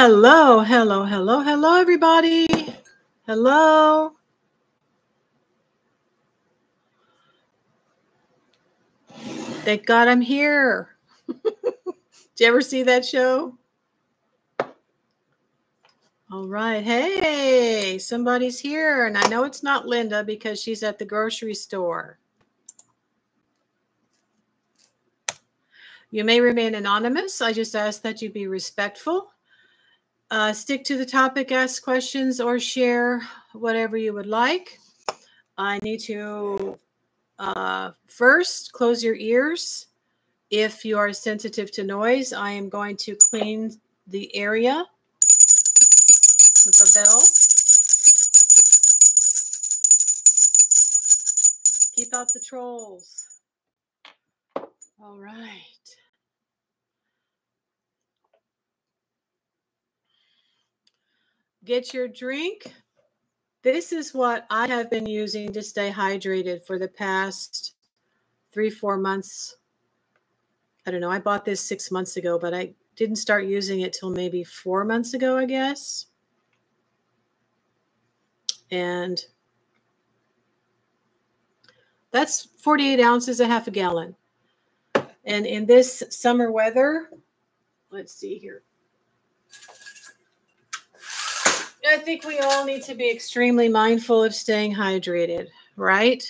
Hello, hello, hello, hello, everybody. Hello. Thank God I'm here. Did you ever see that show? All right. Hey, somebody's here. And I know it's not Linda because she's at the grocery store. You may remain anonymous. I just ask that you be respectful. Stick to the topic, ask questions, or share whatever you would like. I need to first close your ears. If you are sensitive to noise, I am going to clean the area with a bell. Keep out the trolls. All right. Get your drink. This is what I have been using to stay hydrated for the past 3-4 months. I don't know. I bought this 6 months ago, but I didn't start using it till maybe 4 months ago, I guess. And that's 48 ounces, a half a gallon. And in this summer weather, let's see here. I think we all need to be extremely mindful of staying hydrated, right?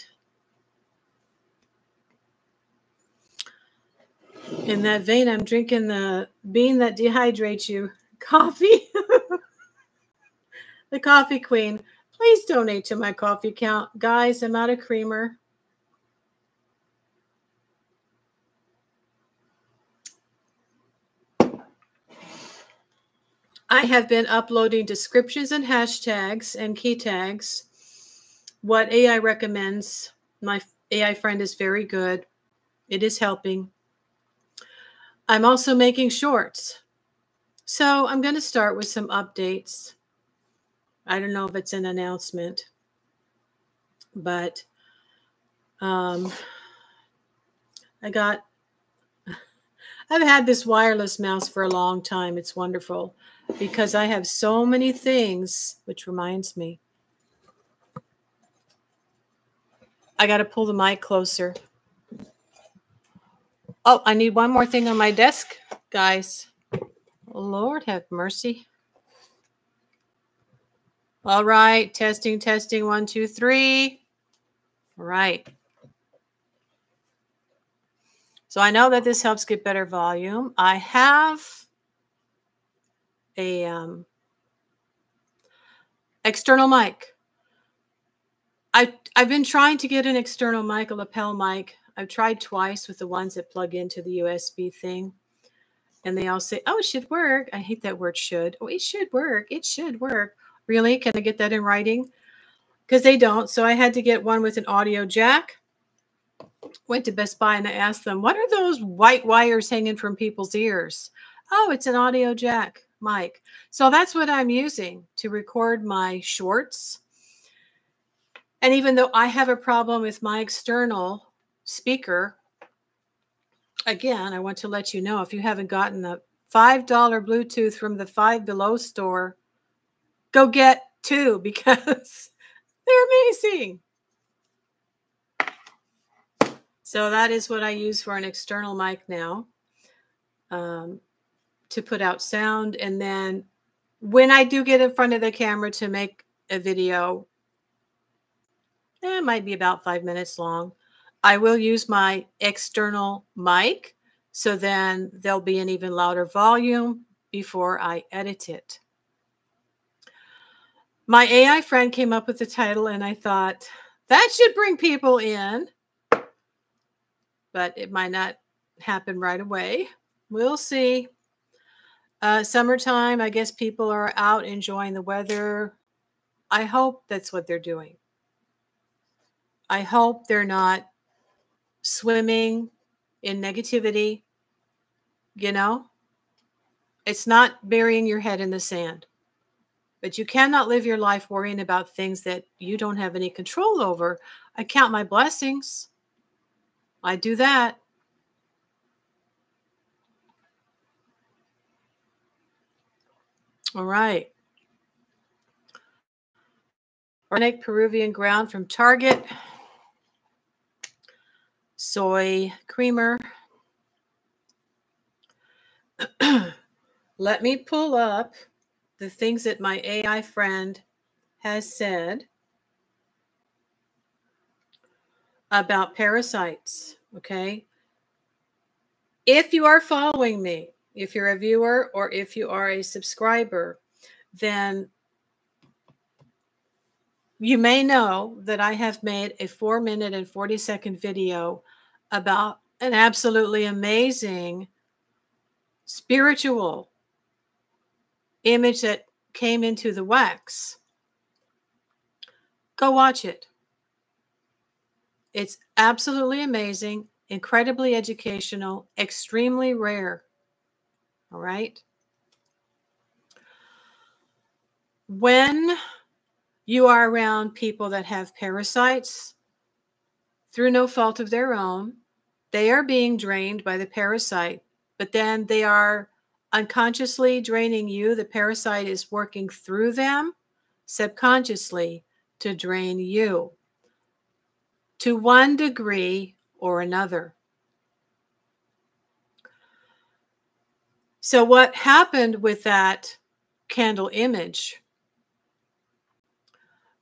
In that vein, I'm drinking the bean that dehydrates you, coffee. The coffee queen. Please donate to my coffee account. Guys, I'm out of creamer. I have been uploading descriptions and hashtags and key tags. What AI recommends. My AI friend is very good. It is helping. I'm also making shorts. So I'm going to start with some updates. I don't know if it's an announcement, but I've had this wireless mouse for a long time. It's wonderful because I have so many things, which reminds me. I got to pull the mic closer. Oh, I need one more thing on my desk, guys. Lord have mercy. All right. Testing, 1, 2, 3. All right. So I know that this helps get better volume. I have a external mic. I've been trying to get an external mic, a lapel mic. I've tried twice with the ones that plug into the USB thing. And they all say, oh, it should work. I hate that word should. Oh, it should work. It should work. Really? Can I get that in writing? Because they don't. So I had to get one with an audio jack. Went to Best Buy and I asked them, what are those white wires hanging from people's ears? Oh, it's an audio jack mic. So that's what I'm using to record my shorts. And even though I have a problem with my external speaker, again, I want to let you know, if you haven't gotten the $5 Bluetooth from the Five Below store, go get 2 because they're amazing. So that is what I use for an external mic now, to put out sound. And then when I do get in front of the camera to make a video, it might be about 5 minutes long, I will use my external mic. So then there'll be an even louder volume before I edit it. My AI friend came up with the title and I thought that should bring people in, but it might not happen right away. We'll see. Summertime, I guess people are out enjoying the weather. I hope that's what they're doing. I hope they're not swimming in negativity. You know, it's not burying your head in the sand, but you cannot live your life worrying about things that you don't have any control over. I count my blessings. I do that. All right. Organic Peruvian ground from Target. Soy creamer. Let me pull up the things that my AI friend has said about parasites, okay? If you are following me, if you're a viewer or if you are a subscriber, then you may know that I have made a 4-minute and 40-second video about an absolutely amazing spiritual image that came into the wax. Go watch it. It's absolutely amazing, incredibly educational, extremely rare. All right. When you are around people that have parasites, through no fault of their own, they are being drained by the parasite, but then they are unconsciously draining you. The parasite is working through them subconsciously to drain you to one degree or another. So what happened with that candle image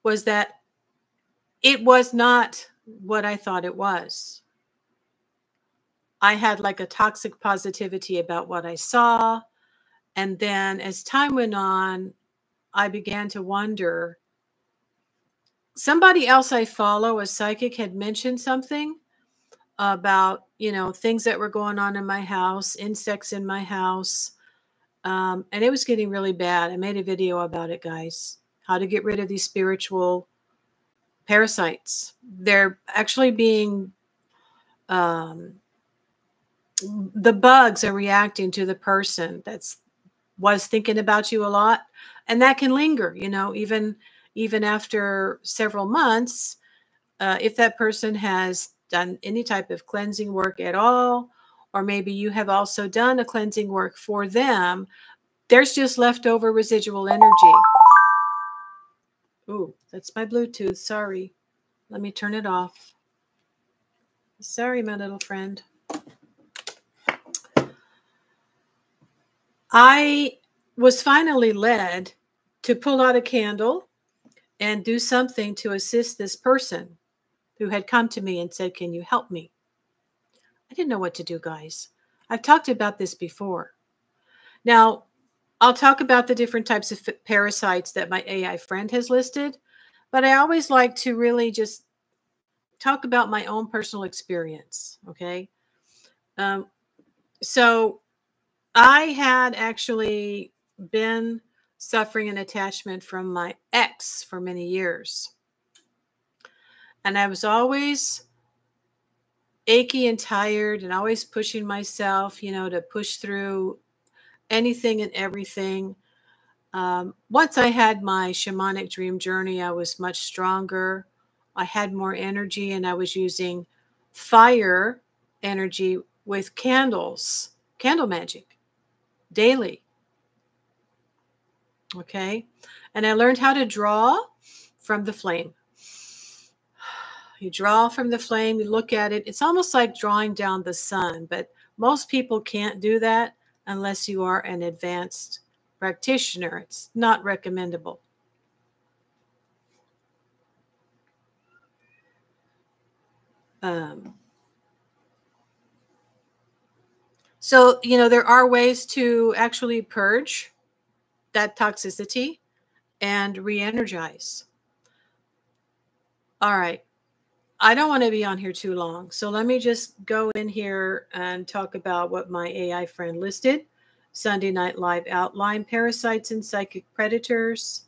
was that it was not what I thought it was. I had like a toxic positivity about what I saw. And then as time went on, I began to wonder. Somebody else I follow, a psychic, had mentioned something about, things that were going on in my house, insects in my house. And it was getting really bad. I made a video about it, guys. How to get rid of these spiritual parasites. They're actually being, the bugs are reacting to the person was thinking about you a lot. And that can linger, even after several months. If that person has done any type of cleansing work at all, or maybe you have also done a cleansing work for them, there's just leftover residual energy. Ooh, that's my Bluetooth. Sorry. Let me turn it off. Sorry, my little friend. I was finally led to pull out a candle and do something to assist this person who had come to me and said, "Can you help me?" I didn't know what to do, guys. I've talked about this before. Now, I'll talk about the different types of parasites that my AI friend has listed, but I always like to really just talk about my own personal experience, okay? So I had actually been suffering an attachment from my ex for many years. And I was always achy and tired and always pushing myself, to push through anything and everything. Once I had my shamanic dream journey, I was much stronger. I had more energy, and I was using fire energy with candles, candle magic, daily. Okay. And I learned how to draw from the flame. You draw from the flame, you look at it. It's almost like drawing down the sun, but most people can't do that unless you are an advanced practitioner. It's not recommendable. So, there are ways to actually purge that toxicity and re-energize. All right. I don't want to be on here too long. So let me just go in here and talk about what my AI friend listed. Sunday Night Live outline, parasites and psychic predators.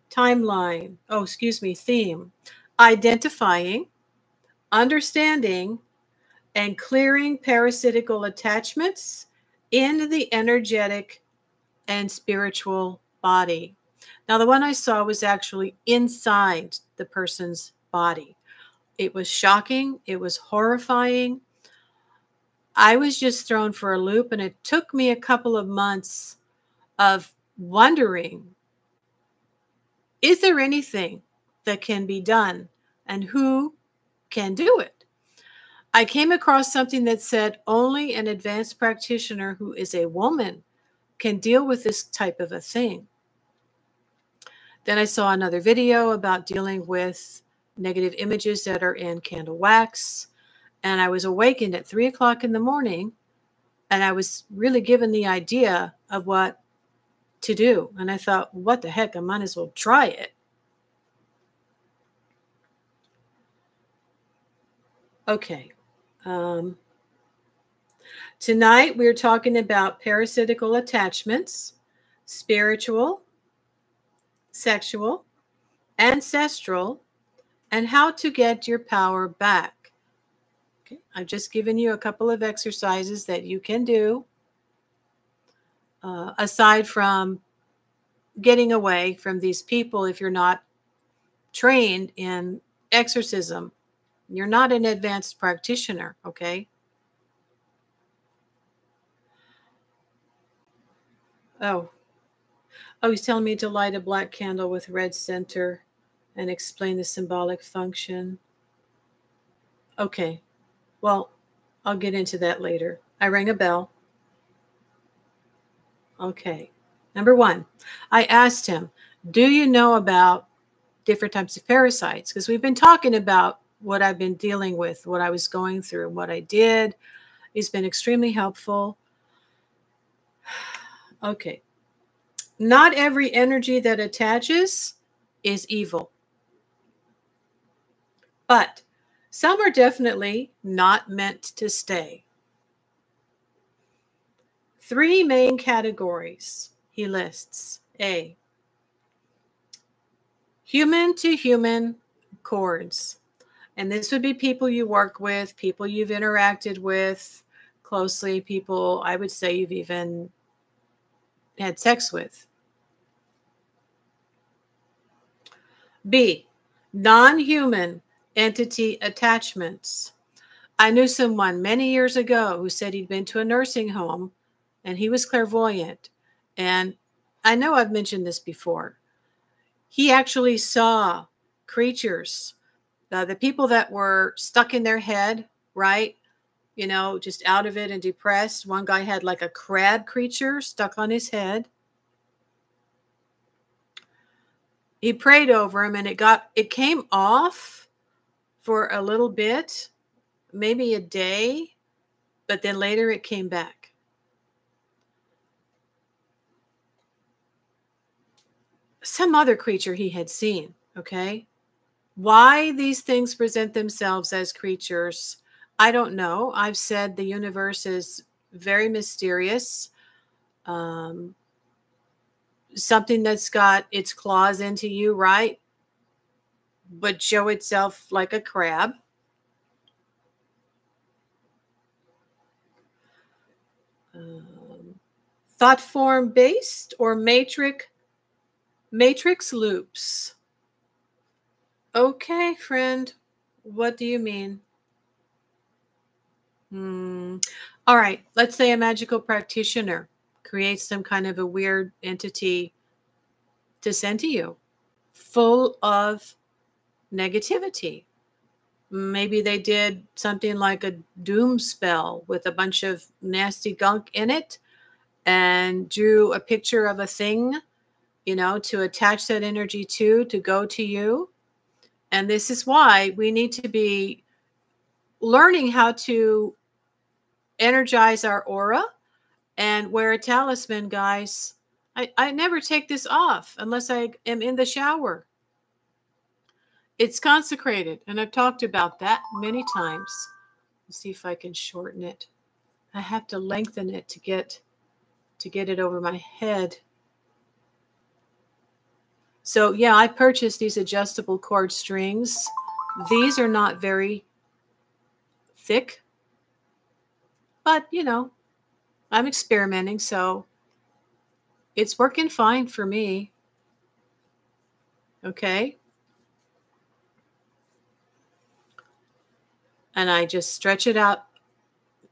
Timeline. Oh, excuse me. Theme. Identifying, understanding, and clearing parasitical attachments in the energetic and spiritual body. Now, the one I saw was actually inside the person's body. It was shocking. It was horrifying. I was just thrown for a loop, and it took me a couple of months of wondering, is there anything that can be done and who can do it? I came across something that said only an advanced practitioner who is a woman can deal with this type of a thing. Then I saw another video about dealing with negative images that are in candle wax. And I was awakened at 3 o'clock in the morning, and I was really given the idea of what to do. And I thought, what the heck, I might as well try it. Okay. Tonight we're talking about parasitical attachments, spiritual, sexual, ancestral, and how to get your power back. Okay. I've just given you a couple of exercises that you can do aside from getting away from these people. If you're not trained in exorcism, you're not an advanced practitioner, okay? Oh, he's telling me to light a black candle with red center and explain the symbolic function. Okay, well, I'll get into that later. I rang a bell. Okay, number one, I asked him, do you know about different types of parasites? Because we've been talking about what I've been dealing with, what I was going through, what I did. He's been extremely helpful. Okay. Not every energy that attaches is evil. But some are definitely not meant to stay. 3 main categories he lists. A, human to human cords. And this would be people you work with, people you've interacted with closely, people I would say you've even had sex with. B, non-human entity attachments. I knew someone many years ago who said he'd been to a nursing home and he was clairvoyant. And I know I've mentioned this before. He actually saw creatures, the people that were stuck in their head, right? You know, just out of it and depressed. One guy had like a crab creature stuck on his head. He prayed over him and it came off for a little bit, maybe a day, but then later it came back. Some other creature he had seen, okay? Why these things present themselves as creatures, I don't know. I've said the universe is very mysterious. Something that's got its claws into you, right? But show itself like a crab. Thought form based or matrix loops. Okay, friend, what do you mean? All right, let's say a magical practitioner creates some kind of a weird entity to send to you, full of negativity. Maybe they did something like a doom spell with a bunch of nasty gunk in it and drew a picture of a thing, you know, to attach that energy to go to you. And this is why we need to be learning how to energize our aura and wear a talisman, guys. I never take this off unless I am in the shower. It's consecrated, and I've talked about that many times. Let's see if I can shorten it. I have to lengthen it to get it over my head. So yeah, I purchased these adjustable cord strings. These are not very thick, but you know, I'm experimenting, so it's working fine for me. Okay. And I just stretch it out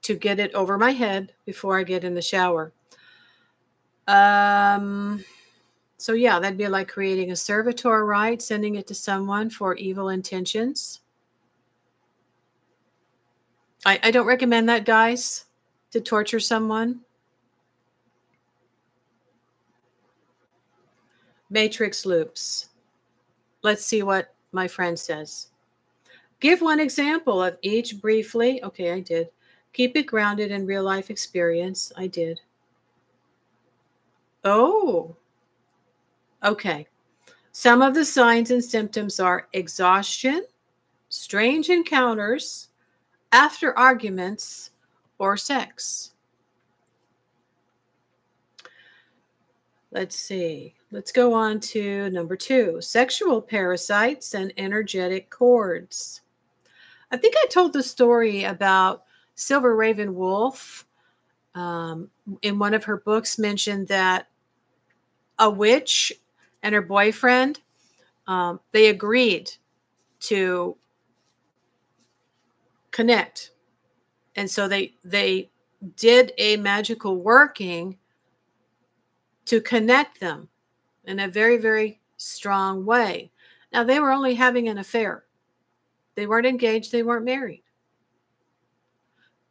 to get it over my head before I get in the shower. So yeah, that'd be like creating a servitor, right? Sending it to someone for evil intentions. I don't recommend that, guys, to torture someone. Matrix loops. Let's see what my friend says. Give one example of each briefly. Okay, I did. Keep it grounded in real life experience. I did. Oh, okay. Some of the signs and symptoms are exhaustion, strange encounters, after arguments, or sex. Let's see. Let's go on to number 2, sexual parasites and energetic cords. I think I told the story about Silver Raven Wolf in one of her books, mentioned that a witch and her boyfriend, they agreed to connect. And so they did a magical working to connect them in a very, very strong way. Now, they were only having an affair. They weren't engaged. They weren't married.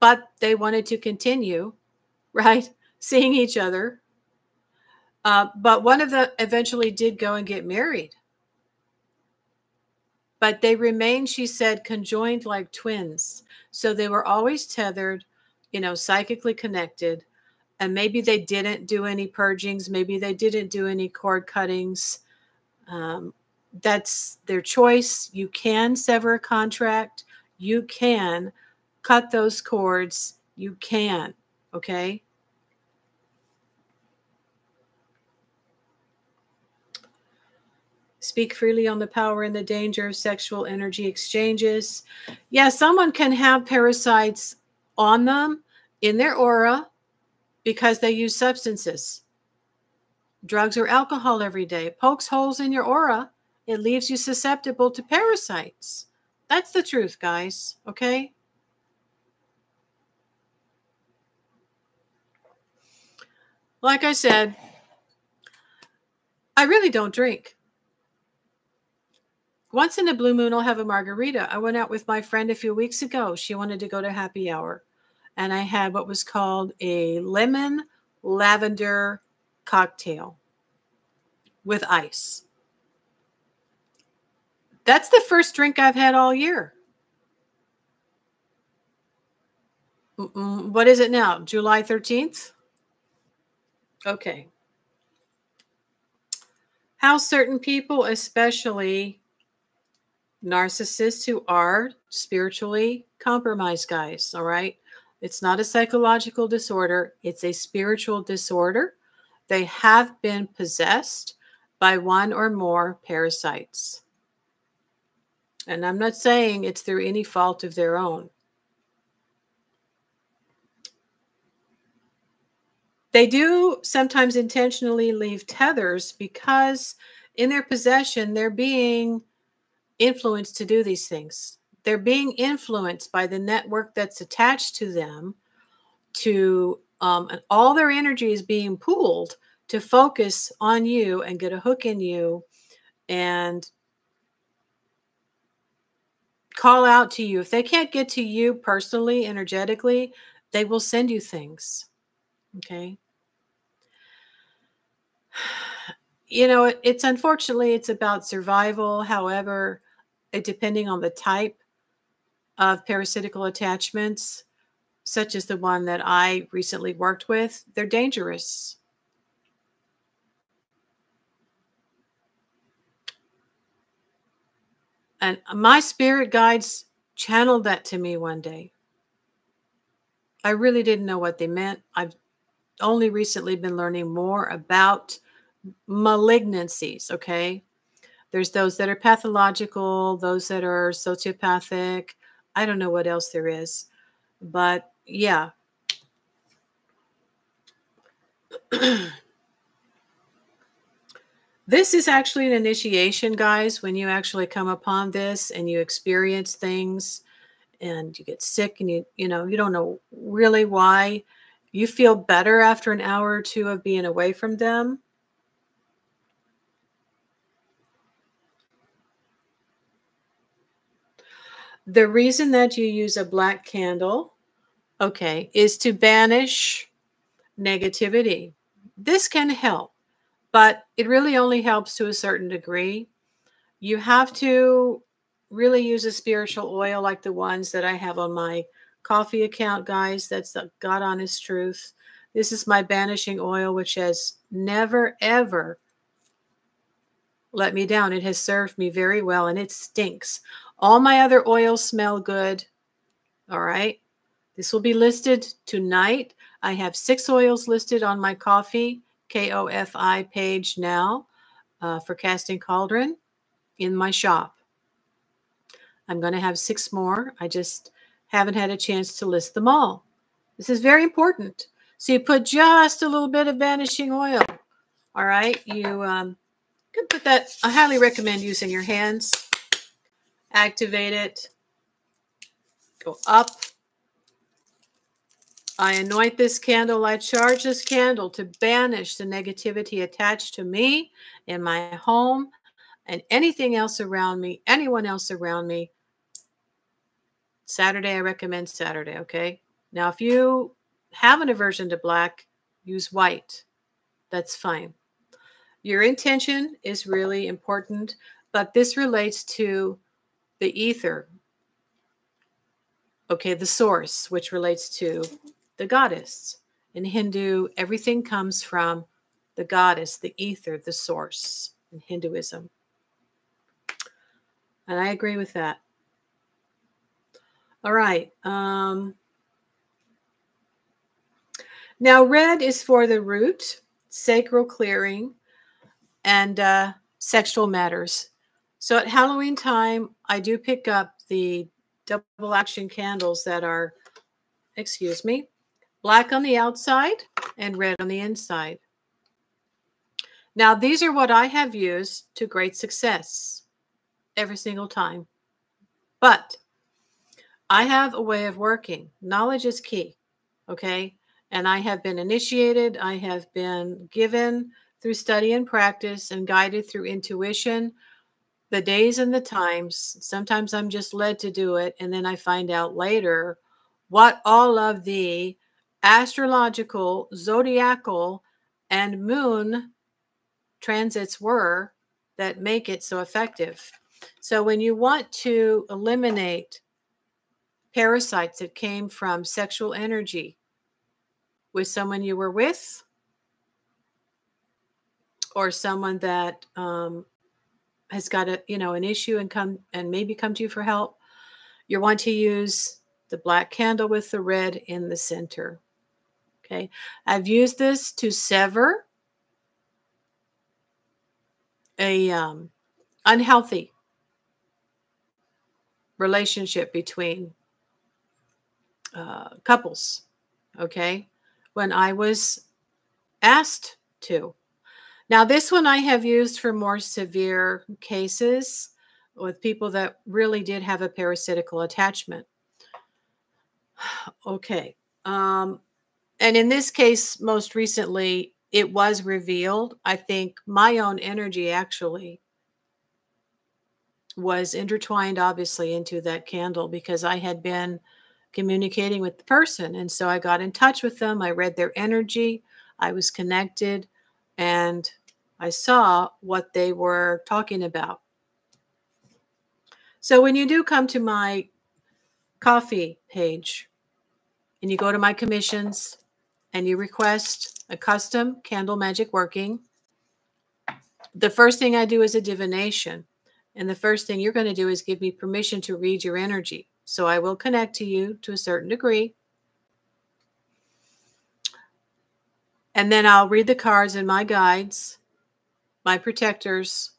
But they wanted to continue, right, seeing each other. But one of them eventually did go and get married. But they remained, she said, conjoined like twins. So they were always tethered, psychically connected. And maybe they didn't do any purgings. Maybe they didn't do any cord cuttings. That's their choice. You can sever a contract. You can cut those cords. You can. Okay? Speak freely on the power and the danger of sexual energy exchanges. Yeah, someone can have parasites on them in their aura because they use substances, drugs or alcohol every day. Pokes holes in your aura. It leaves you susceptible to parasites. That's the truth, guys. Okay? Like I said, I really don't drink. Once in a blue moon, I'll have a margarita. I went out with my friend a few weeks ago. She wanted to go to happy hour. And I had what was called a lemon lavender cocktail with ice. That's the first drink I've had all year. What is it now? July 13th? Okay. How certain people, especially narcissists who are spiritually compromised, guys, all right? It's not a psychological disorder. It's a spiritual disorder. They have been possessed by one or more parasites. And I'm not saying it's through any fault of their own. They do sometimes intentionally leave tethers because in their possession, they're being influenced to do these things. They're being influenced by the network that's attached to them to, and all their energy is being pooled to focus on you and get a hook in you and call out to you. If they can't get to you personally, energetically, they will send you things. Okay. It's unfortunately, it's about survival. However, depending on the type of parasitical attachments, such as the one that I recently worked with, they're dangerous. And my spirit guides channeled that to me one day. I really didn't know what they meant. I've only recently been learning more about malignancies, okay? There's those that are pathological, those that are sociopathic. I don't know what else there is. But yeah. This is actually an initiation, guys, when you actually come upon this and you experience things and you get sick and you don't know really why. You feel better after an hour or two of being away from them. The reason that you use a black candle, okay, is to banish negativity. This can help, but it really only helps to a certain degree. You have to really use a spiritual oil like the ones that I have on my coffee account, guys. That's the God Honest Truth. This is my banishing oil, which has never, ever let me down. It has served me very well, and it stinks. All my other oils smell good. All right. This will be listed tonight. I have 6 oils listed on my coffee, KOFI page now for Casting Cauldron in my shop. I'm going to have 6 more. I just haven't had a chance to list them all. This is very important. So you put just a little bit of banishing oil. All right. You can put that. I highly recommend using your hands. Activate it. Go up. I anoint this candle. I charge this candle to banish the negativity attached to me in my home and anything else around me, anyone else around me. Saturday, I recommend Saturday, okay? Now, if you have an aversion to black, use white. That's fine. Your intention is really important, but this relates to the ether, okay, the source, which relates to the goddess. In Hindu, everything comes from the goddess, the ether, the source in Hinduism. And I agree with that. All right. Now, red is for the root, sacral clearing, and sexual matters. So at Halloween time, I do pick up the double action candles that are, excuse me, black on the outside and red on the inside. Now, these are what I have used to great success every single time. But I have a way of working. Knowledge is key, okay? And I have been initiated. I have been given through study and practice and guided through intuition the days and the times. Sometimes I'm just led to do it, and then I find out later what all of the astrological, zodiacal, and moon transits were that make it so effective. So when you want to eliminate parasites that came from sexual energy with someone you were with, or someone that has got an issue and maybe come to you for help, you want to use the black candle with the red in the center. Okay, I've used this to sever a unhealthy relationship between couples. Okay, when I was asked to. Now, this one I have used for more severe cases with people that really did have a parasitical attachment. Okay. And in this case, most recently, it was revealed. I think my own energy actually was intertwined, obviously, into that candle because I had been communicating with the person. And so I got in touch with them. I read their energy. I was connected. And I saw what they were talking about. So when you do come to my coffee page and you go to my commissions and you request a custom candle magic working, the first thing I do is a divination. And the first thing you're going to do is give me permission to read your energy. So I will connect to you to a certain degree. And then I'll read the cards and my guides. My protectors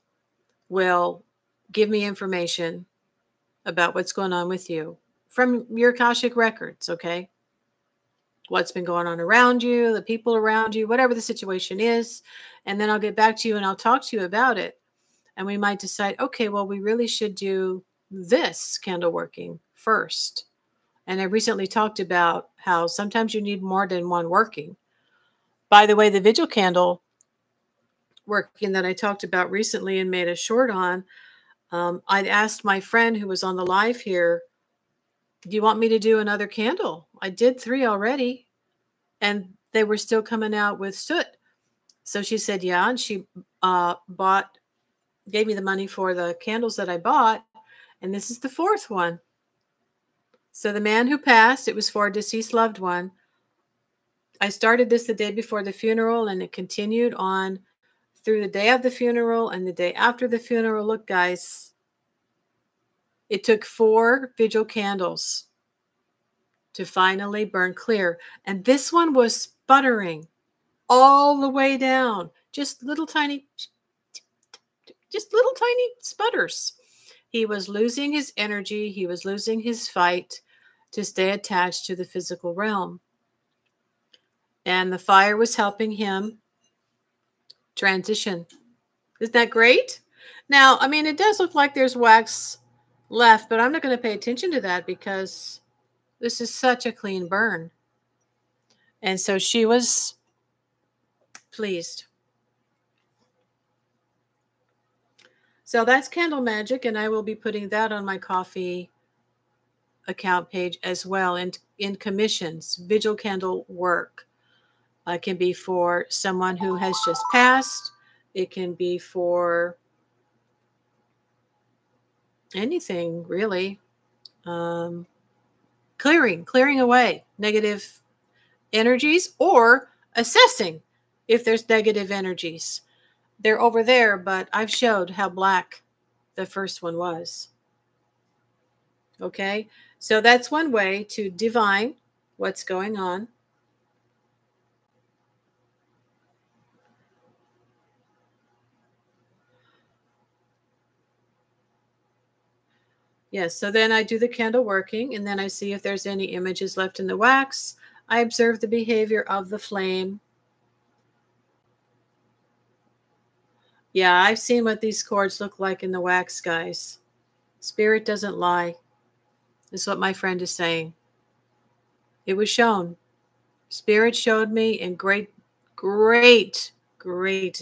will give me information about what's going on with you from your Akashic records, okay? What's been going on around you, the people around you, whatever the situation is. And then I'll get back to you and I'll talk to you about it. And we might decide, okay, well, we really should do this candle working first. And I recently talked about how sometimes you need more than one working. By the way, the vigil candle working that I talked about recently and made a short on, I'd asked my friend who was on the live here Do you want me to do another candle? I did 3 already, and they were still coming out with soot. So she said, yeah, and she gave me the money for the candles that I bought, and this is the 4th one. So the man who passed, it was for a deceased loved one. I started this the day before the funeral, and it continued on through the day of the funeral and the day after the funeral. Look, guys, it took 4 vigil candles to finally burn clear. And this one was sputtering all the way down. Just little tiny sputters. He was losing his energy. He was losing his fight to stay attached to the physical realm. And the fire was helping him transition. Isn't that great? Now, I mean, it does look like there's wax left, but I'm not going to pay attention to that because this is such a clean burn. And so she was pleased. So that's Candle Magic, and I will be putting that on my coffee account page as well in commissions. Vigil candle work. It can be for someone who has just passed. It can be for anything, really. Clearing away negative energies, or assessing if there's negative energies. They're over there, but I've showed how black the first one was. Okay, so that's one way to divine what's going on. Yes, so then I do the candle working, and then I see if there's any images left in the wax. I observe the behavior of the flame. Yeah, I've seen what these cords look like in the wax, guys. Spirit doesn't lie. This is what my friend is saying. It was shown. Spirit showed me in great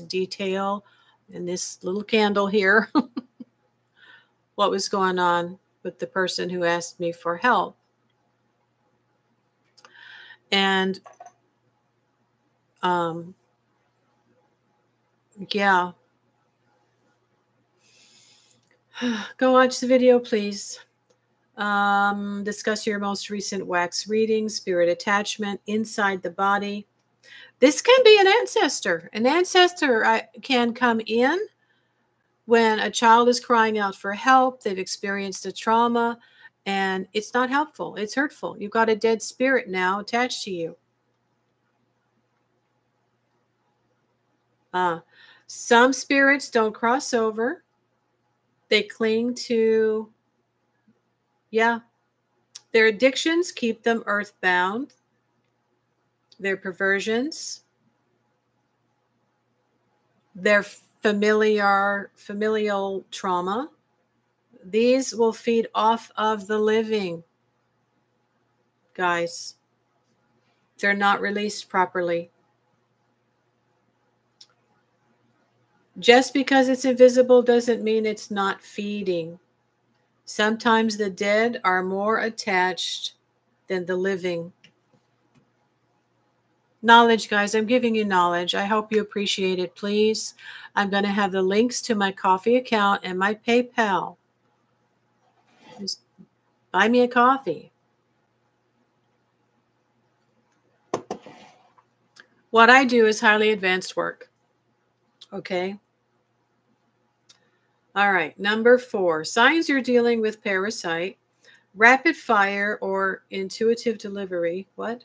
detail in this little candle here what was going on with the person who asked me for help. And yeah. Go watch the video, please. Discuss your most recent wax reading, spirit attachment inside the body. This can be an ancestor. An ancestor can come in when a child is crying out for help. They've experienced a trauma, and it's not helpful. It's hurtful. You've got a dead spirit now attached to you. Some spirits don't cross over. They cling to, their addictions keep them earthbound. Their perversions, their familial trauma, these will feed off of the living, guys. They're not released properly. Just because it's invisible doesn't mean it's not feeding. Sometimes the dead are more attached than the living. Knowledge, guys. I'm giving you knowledge. I hope you appreciate it, please. I'm going to have the links to my coffee account and my PayPal. Just buy me a coffee. What I do is highly advanced work. Okay. All right. Number 4, signs you're dealing with parasite, rapid fire or intuitive delivery. What?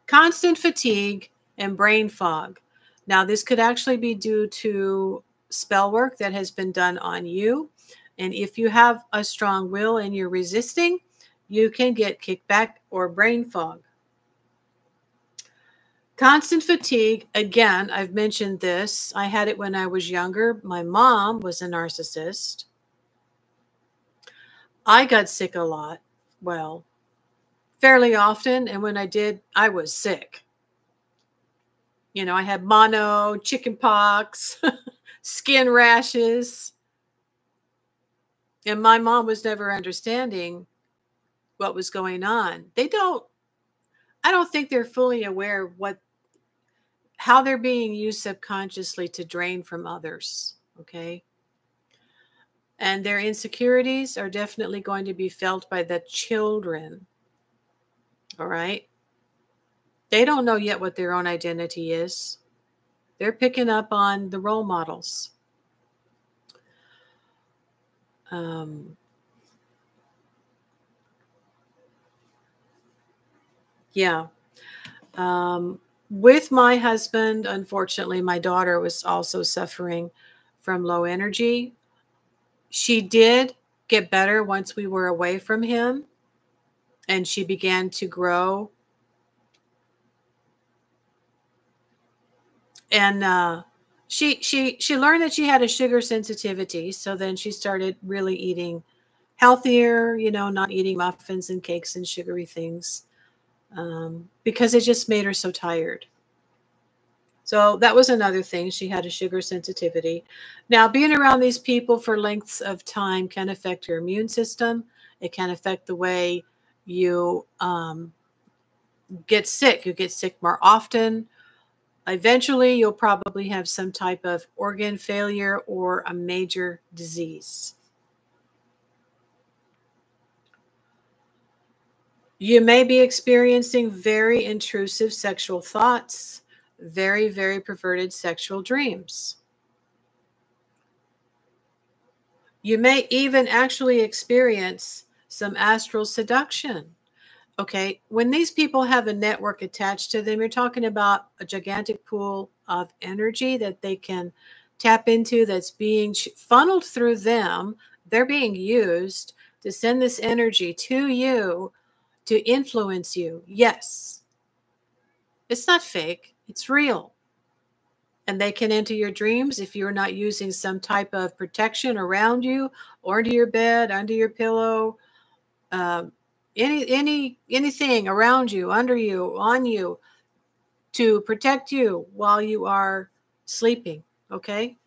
Constant fatigue and brain fog. Now, this could actually be due to spell work that has been done on you. And if you have a strong will and you're resisting, you can get kickback or brain fog. Constant fatigue, again, I've mentioned this. I had it when I was younger. My mom was a narcissist. I got sick a lot. Well, fairly often. And when I did, I was sick. You know, I had mono, chicken pox, skin rashes. And my mom was never understanding what was going on. I don't think they're fully aware of how they're being used subconsciously to drain from others. Okay. And their insecurities are definitely going to be felt by the children. All right. They don't know yet what their own identity is. They're picking up on the role models. Yeah. With my husband, unfortunately, my daughter was also suffering from low energy. She did get better once we were away from him, and she began to grow. And she learned that she had a sugar sensitivity, so then she started really eating healthier, not eating muffins and cakes and sugary things, because it just made her so tired. So that was another thing. She had a sugar sensitivity. Now, being around these people for lengths of time can affect your immune system. It can affect the way you get sick. You get sick more often. Eventually, you'll probably have some type of organ failure or a major disease. You may be experiencing very intrusive sexual thoughts, very, very perverted sexual dreams. You may even actually experience some astral seduction. Okay, when these people have a network attached to them, you're talking about a gigantic pool of energy that they can tap into that's being funneled through them. They're being used to send this energy to you to influence you. Yes, it's not fake, it's real. And they can enter your dreams if you're not using some type of protection around you or under your bed, under your pillow, anything around you, under you, on you, to protect you while you are sleeping. Okay.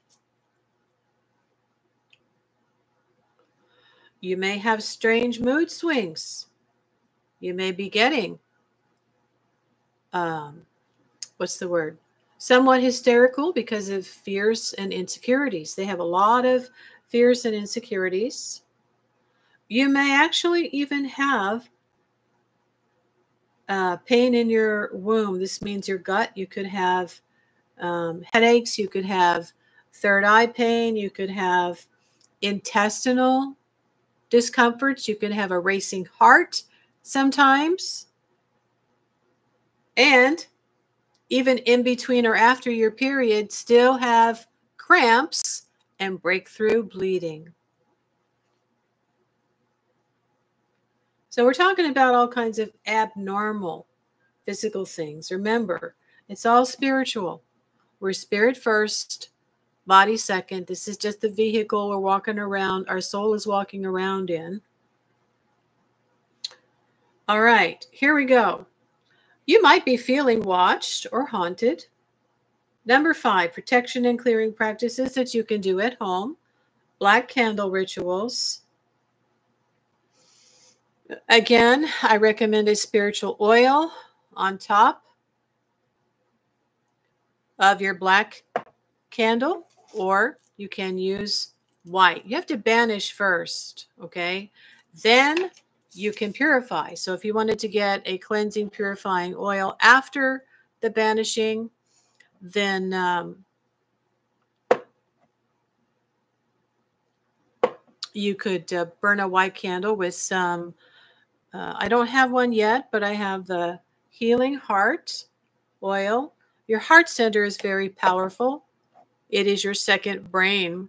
You may have strange mood swings. You may be getting, what's the word? Somewhat hysterical because of fears and insecurities. They have a lot of fears and insecurities. You may actually even have pain in your womb. This means your gut. You could have headaches. You could have third eye pain. You could have intestinal discomforts. You can have a racing heart sometimes. And even in between or after your period, still have cramps and breakthrough bleeding. So we're talking about all kinds of abnormal physical things. Remember, it's all spiritual. We're spirit first, body second. This is just the vehicle we're walking around. Our soul is walking around in. All right, here we go. You might be feeling watched or haunted. Number 5, protection and clearing practices that you can do at home. Black candle rituals. Again, I recommend a spiritual oil on top of your black candle, or you can use white. You have to banish first, okay? Then you can purify. So if you wanted to get a cleansing, purifying oil after the banishing, then you could burn a white candle with some, I don't have one yet, but I have the Healing Heart oil. Your heart center is very powerful. It is your second brain.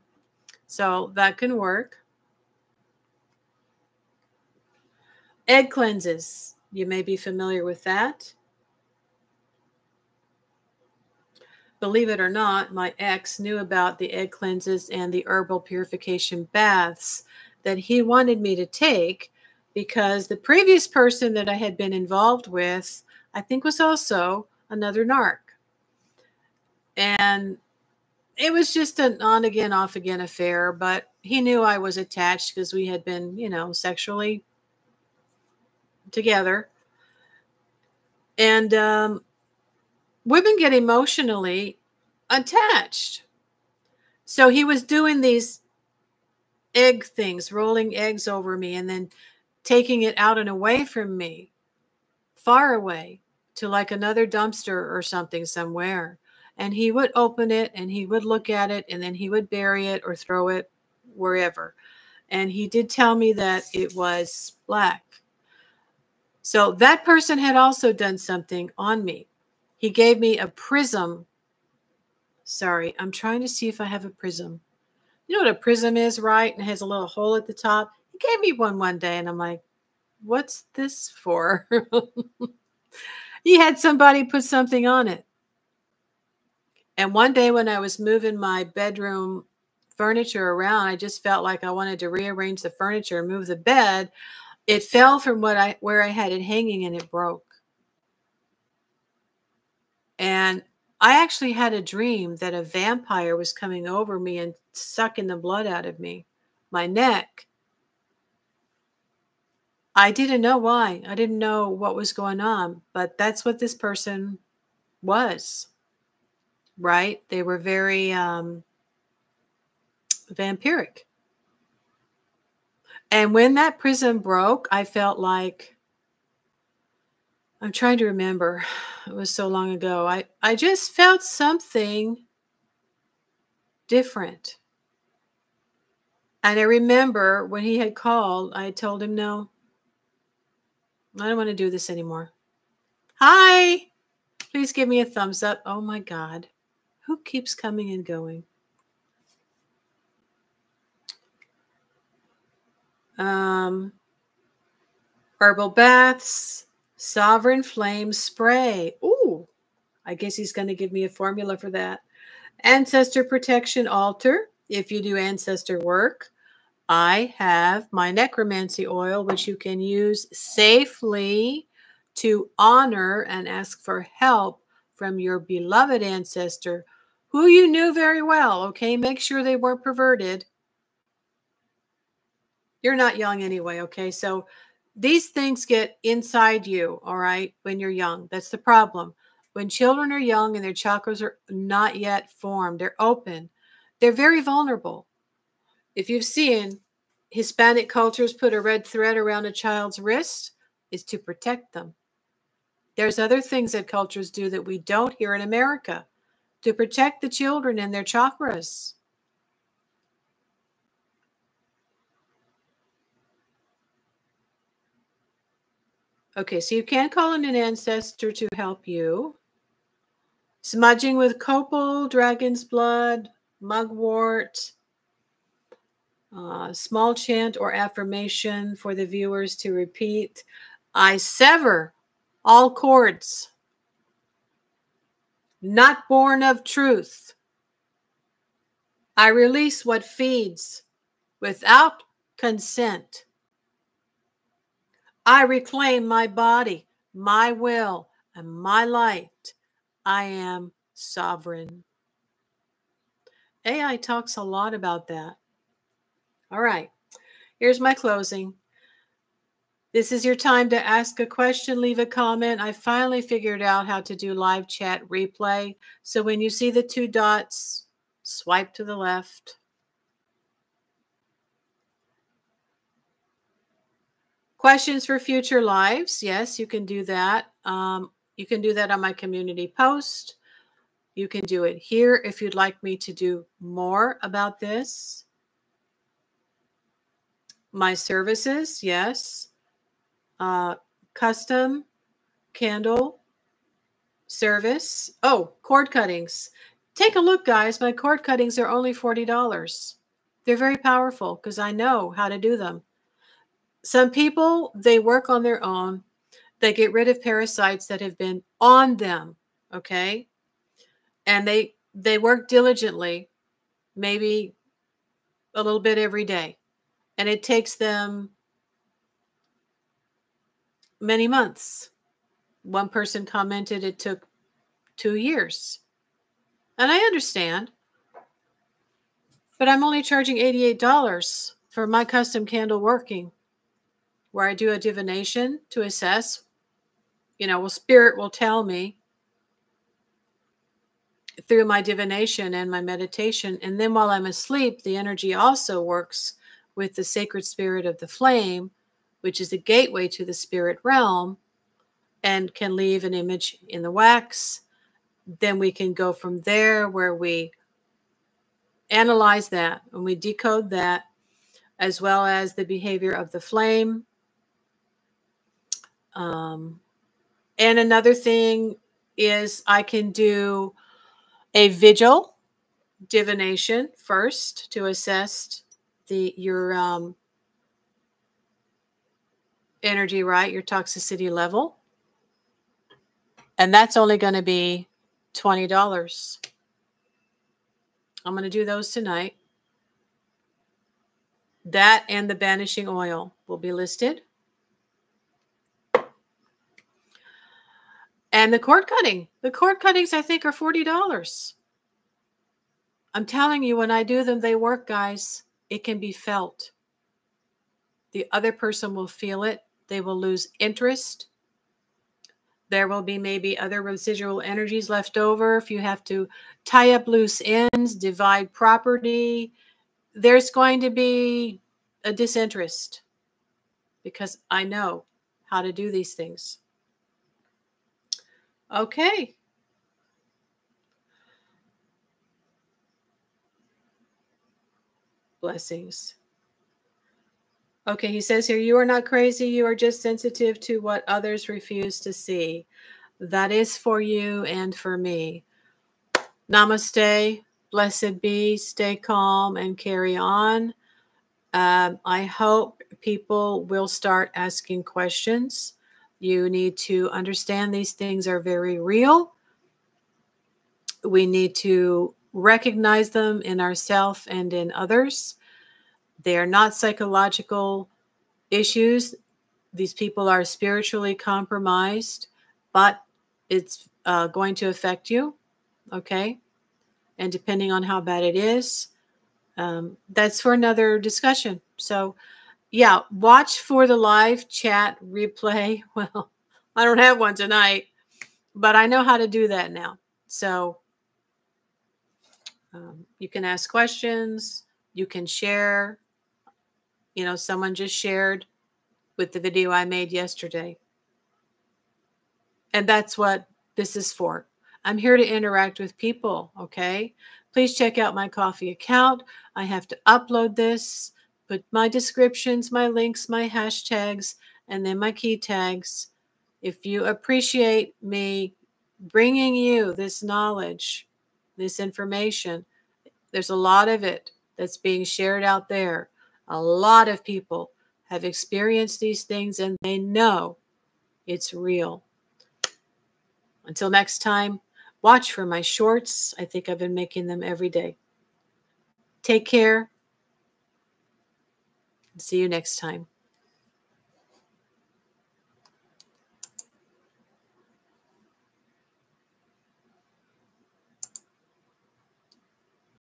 So that can work. Egg cleanses. You may be familiar with that. Believe it or not, my ex knew about the egg cleanses and the herbal purification baths that he wanted me to take because the previous person that I had been involved with, I think, was also another narc. And it was just an on again, off again affair, but he knew I was attached because we had been, sexually together. And women get emotionally attached. So he was doing these egg things, rolling eggs over me and then taking it out and away from me, far away to like another dumpster or something somewhere. And he would open it and he would look at it and then he would bury it or throw it wherever. And he did tell me that it was black. So that person had also done something on me. He gave me a prism. Sorry, I'm trying to see if I have a prism. You know what a prism is, right? And it has a little hole at the top. He gave me one day, and I'm like, what's this for? He had somebody put something on it. And one day when I was moving my bedroom furniture around, I just felt like I wanted to rearrange the furniture and move the bed. It fell from where I had it hanging and it broke. And I actually had a dream that a vampire was coming over me and sucking the blood out of me, my neck. I didn't know why. I didn't know what was going on, but that's what this person was, right? They were very vampiric. And when that prism broke, I felt like, I'm trying to remember. It was so long ago. I just felt something different. And I remember when he had called, I told him, no, I don't want to do this anymore. Hi, please give me a thumbs up. Oh my God, who keeps coming and going? Herbal baths, sovereign flame spray. Ooh, I guess he's going to give me a formula for that. Ancestor protection altar. If you do ancestor work, I have my necromancy oil, which you can use safely to honor and ask for help from your beloved ancestor who you knew very well. Okay, make sure they weren't perverted. You're not young anyway. Okay, so these things get inside you, all right, when you're young. That's the problem. When children are young and their chakras are not yet formed, they're open, they're very vulnerable. If you've seen Hispanic cultures put a red thread around a child's wrist, is to protect them. There's other things that cultures do that we don't here in America to protect the children and their chakras. Okay, so you can call in an ancestor to help you. Smudging with copal, dragon's blood, mugwort, small chant or affirmation for the viewers to repeat. I sever all cords not born of truth. I release what feeds without consent. I reclaim my body, my will, and my light. I am sovereign. AI talks a lot about that. All right, here's my closing. This is your time to ask a question, leave a comment. I finally figured out how to do live chat replay. So when you see the 2 dots, swipe to the left. Questions for future lives. Yes, you can do that. You can do that on my community post. You can do it here if you'd like me to do more about this. My services, yes. Custom candle service. Oh, cord cuttings. Take a look, guys. My cord cuttings are only $40. They're very powerful because I know how to do them. Some people, they work on their own. They get rid of parasites that have been on them, okay? And they work diligently, maybe a little bit every day. And it takes them many months. One person commented it took 2 years. And I understand. But I'm only charging $88 for my custom candle working. where I do a divination to assess, well, spirit will tell me through my divination and my meditation. And then while I'm asleep, the energy also works with the sacred spirit of the flame, which is a gateway to the spirit realm, and can leave an image in the wax. Then we can go from there where we analyze that and we decode that, as well as the behavior of the flame. And another thing is I can do a vigil divination first to assess your energy, right? Your toxicity level. And that's only going to be $20. I'm going to do those tonight. That and the banishing oil will be listed. And the cord cutting. The cord cuttings, I think, are $40. I'm telling you, when I do them, they work, guys. It can be felt. The other person will feel it. They will lose interest. There will be maybe other residual energies left over. If you have to tie up loose ends, divide property, there's going to be a disinterest because I know how to do these things. Okay. Blessings. Okay, he says here, you are not crazy. You are just sensitive to what others refuse to see. That is for you and for me. Namaste. Blessed be. Stay calm and carry on. I hope people will start asking questions. You need to understand these things are very real. We need to recognize them in ourselves and in others. They are not psychological issues. These people are spiritually compromised, but it's going to affect you, okay? And depending on how bad it is, that's for another discussion. So, yeah, watch for the live chat replay. Well, I don't have one tonight, but I know how to do that now. So you can ask questions. You can share. Someone just shared with the video I made yesterday. And that's what this is for. I'm here to interact with people, okay? Please check out my Ko-fi account. I have to upload this, put my descriptions, my links, my hashtags, and then my key tags. If you appreciate me bringing you this knowledge, this information, there's a lot of it that's being shared out there. A lot of people have experienced these things and they know it's real. Until next time, watch for my shorts. I think I've been making them every day. Take care. See you next time.